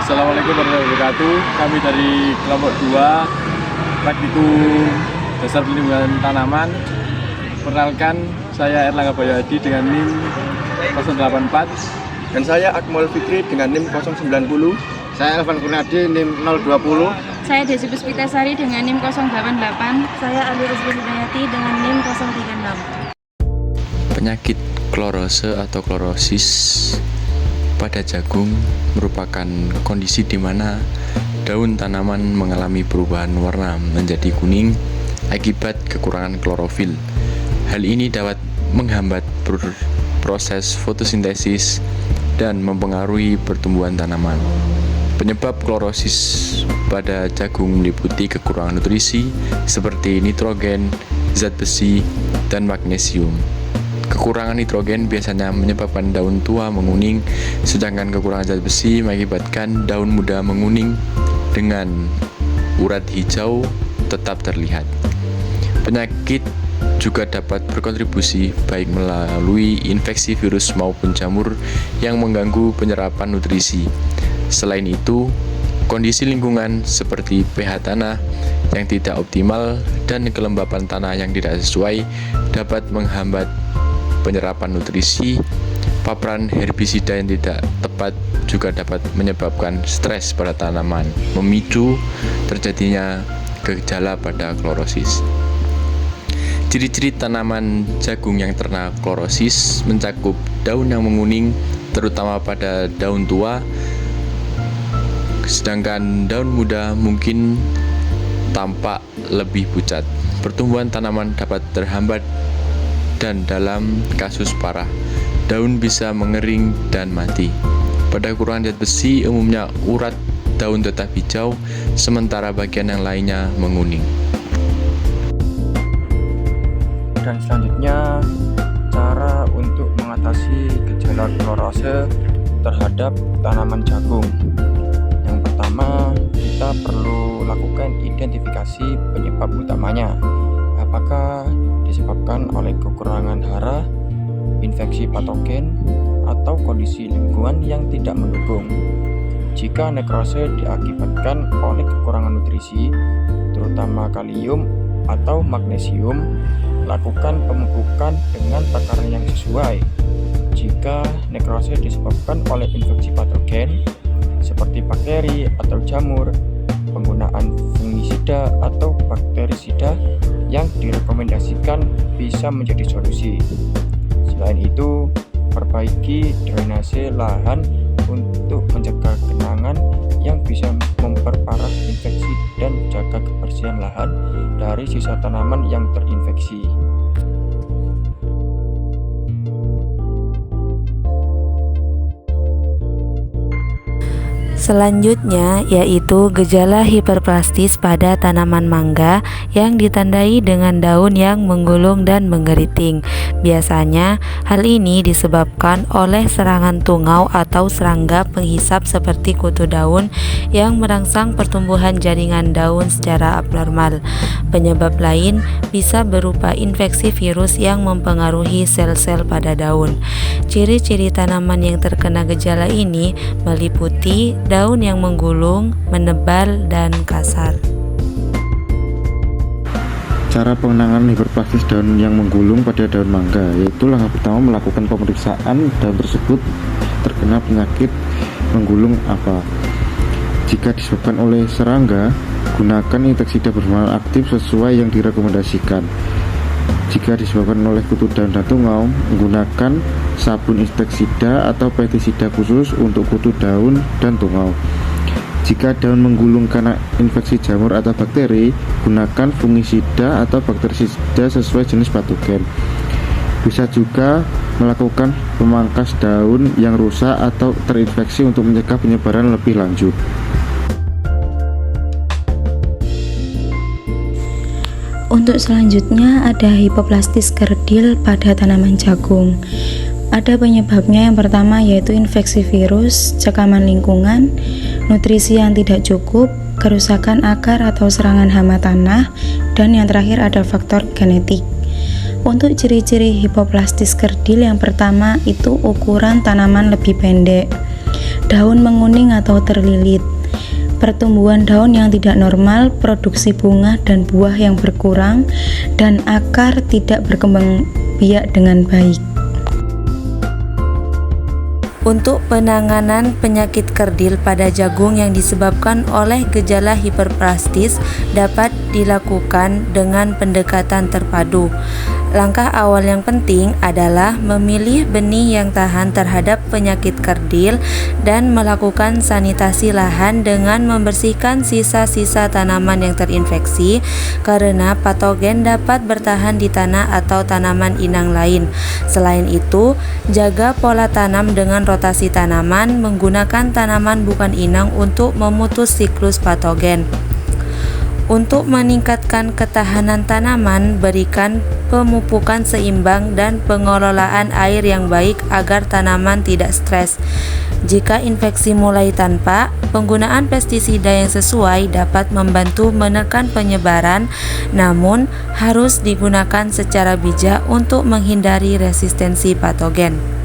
Assalamualaikum warahmatullahi wabarakatuh. Kami dari kelompok 2 Praktikum Dasar Pelindungan Tanaman. Perkenalkan, saya Erlangga Bayadi dengan NIM 084. Dan saya Akmal Fikri dengan NIM 090. Saya Elvan Kurniadi NIM 020. Saya Desi Puspitasari dengan NIM 088. Saya Ali Rusli Hidayati dengan NIM 036. Penyakit klorose atau klorosis pada jagung merupakan kondisi di mana daun tanaman mengalami perubahan warna menjadi kuning akibat kekurangan klorofil. Hal ini dapat menghambat proses fotosintesis dan mempengaruhi pertumbuhan tanaman. Penyebab klorosis pada jagung meliputi kekurangan nutrisi seperti nitrogen, zat besi, dan magnesium. Kekurangan nitrogen biasanya menyebabkan daun tua menguning, sedangkan kekurangan zat besi mengakibatkan daun muda menguning dengan urat hijau tetap terlihat. Penyakit juga dapat berkontribusi baik melalui infeksi virus maupun jamur yang mengganggu penyerapan nutrisi. Selain itu, kondisi lingkungan seperti pH tanah yang tidak optimal dan kelembapan tanah yang tidak sesuai dapat menghambat penyerapan nutrisi. Paparan herbisida yang tidak tepat juga dapat menyebabkan stres pada tanaman, memicu terjadinya gejala pada klorosis. Ciri-ciri tanaman jagung yang terkena klorosis mencakup daun yang menguning, terutama pada daun tua, sedangkan daun muda mungkin tampak lebih pucat. Pertumbuhan tanaman dapat terhambat dan dalam kasus parah, daun bisa mengering dan mati. Pada kekurangan zat besi, umumnya urat daun tetap hijau, sementara bagian yang lainnya menguning. Dan selanjutnya, cara untuk mengatasi gejala klorose terhadap tanaman jagung. Yang pertama, kita perlu lakukan identifikasi penyebab utamanya. Apakah disebabkan oleh kekurangan hara, infeksi patogen, atau kondisi lingkungan yang tidak mendukung. Jika nekrose diakibatkan oleh kekurangan nutrisi, terutama kalium atau magnesium, lakukan pemupukan dengan takaran yang sesuai. Jika nekrose disebabkan oleh infeksi patogen seperti bakteri atau jamur, penggunaan fungisida atau bakterisida yang direkomendasikan bisa menjadi solusi. Selain itu, perbaiki drainase lahan untuk mencegah genangan yang bisa memperparah infeksi dan jaga kebersihan lahan dari sisa tanaman yang terinfeksi. Selanjutnya yaitu gejala hiperplastis pada tanaman mangga yang ditandai dengan daun yang menggulung dan menggeriting. Biasanya hal ini disebabkan oleh serangan tungau atau serangga penghisap seperti kutu daun yang merangsang pertumbuhan jaringan daun secara abnormal. Penyebab lain bisa berupa infeksi virus yang mempengaruhi sel-sel pada daun. Ciri-ciri tanaman yang terkena gejala ini meliputi daun yang menggulung, menebal, dan kasar. Cara pengenangan hiperplastis daun yang menggulung pada daun mangga, yaitu langkah pertama melakukan pemeriksaan daun tersebut terkena penyakit menggulung apa. Jika disebabkan oleh serangga, gunakan insektisida berformalin aktif sesuai yang direkomendasikan. Jika disebabkan oleh kutu daun dan tungau, menggunakan sabun insektisida atau pestisida khusus untuk kutu daun dan tungau. Jika daun menggulung karena infeksi jamur atau bakteri, gunakan fungisida atau bakterisida sesuai jenis patogen. Bisa juga melakukan pemangkas daun yang rusak atau terinfeksi untuk mencegah penyebaran lebih lanjut. Untuk selanjutnya ada hipoplastis kerdil pada tanaman jagung. Ada penyebabnya, yang pertama yaitu infeksi virus, cekaman lingkungan, nutrisi yang tidak cukup, kerusakan akar atau serangan hama tanah, dan yang terakhir ada faktor genetik. Untuk ciri-ciri hipoplastis kerdil, yang pertama itu ukuran tanaman lebih pendek. daun menguning atau terlilit, pertumbuhan daun yang tidak normal, produksi bunga dan buah yang berkurang, dan akar tidak berkembang biak dengan baik. Untuk penanganan penyakit kerdil pada jagung yang disebabkan oleh gejala hiperplastis dapat dilakukan dengan pendekatan terpadu. Langkah awal yang penting adalah memilih benih yang tahan terhadap penyakit kerdil dan melakukan sanitasi lahan dengan membersihkan sisa-sisa tanaman yang terinfeksi karena patogen dapat bertahan di tanah atau tanaman inang lain. Selain itu, jaga pola tanam dengan rotasi tanaman menggunakan tanaman bukan inang untuk memutus siklus patogen. Untuk meningkatkan ketahanan tanaman, berikan pemupukan seimbang dan pengelolaan air yang baik agar tanaman tidak stres. Jika infeksi mulai tampak, penggunaan pestisida yang sesuai dapat membantu menekan penyebaran, namun harus digunakan secara bijak untuk menghindari resistensi patogen.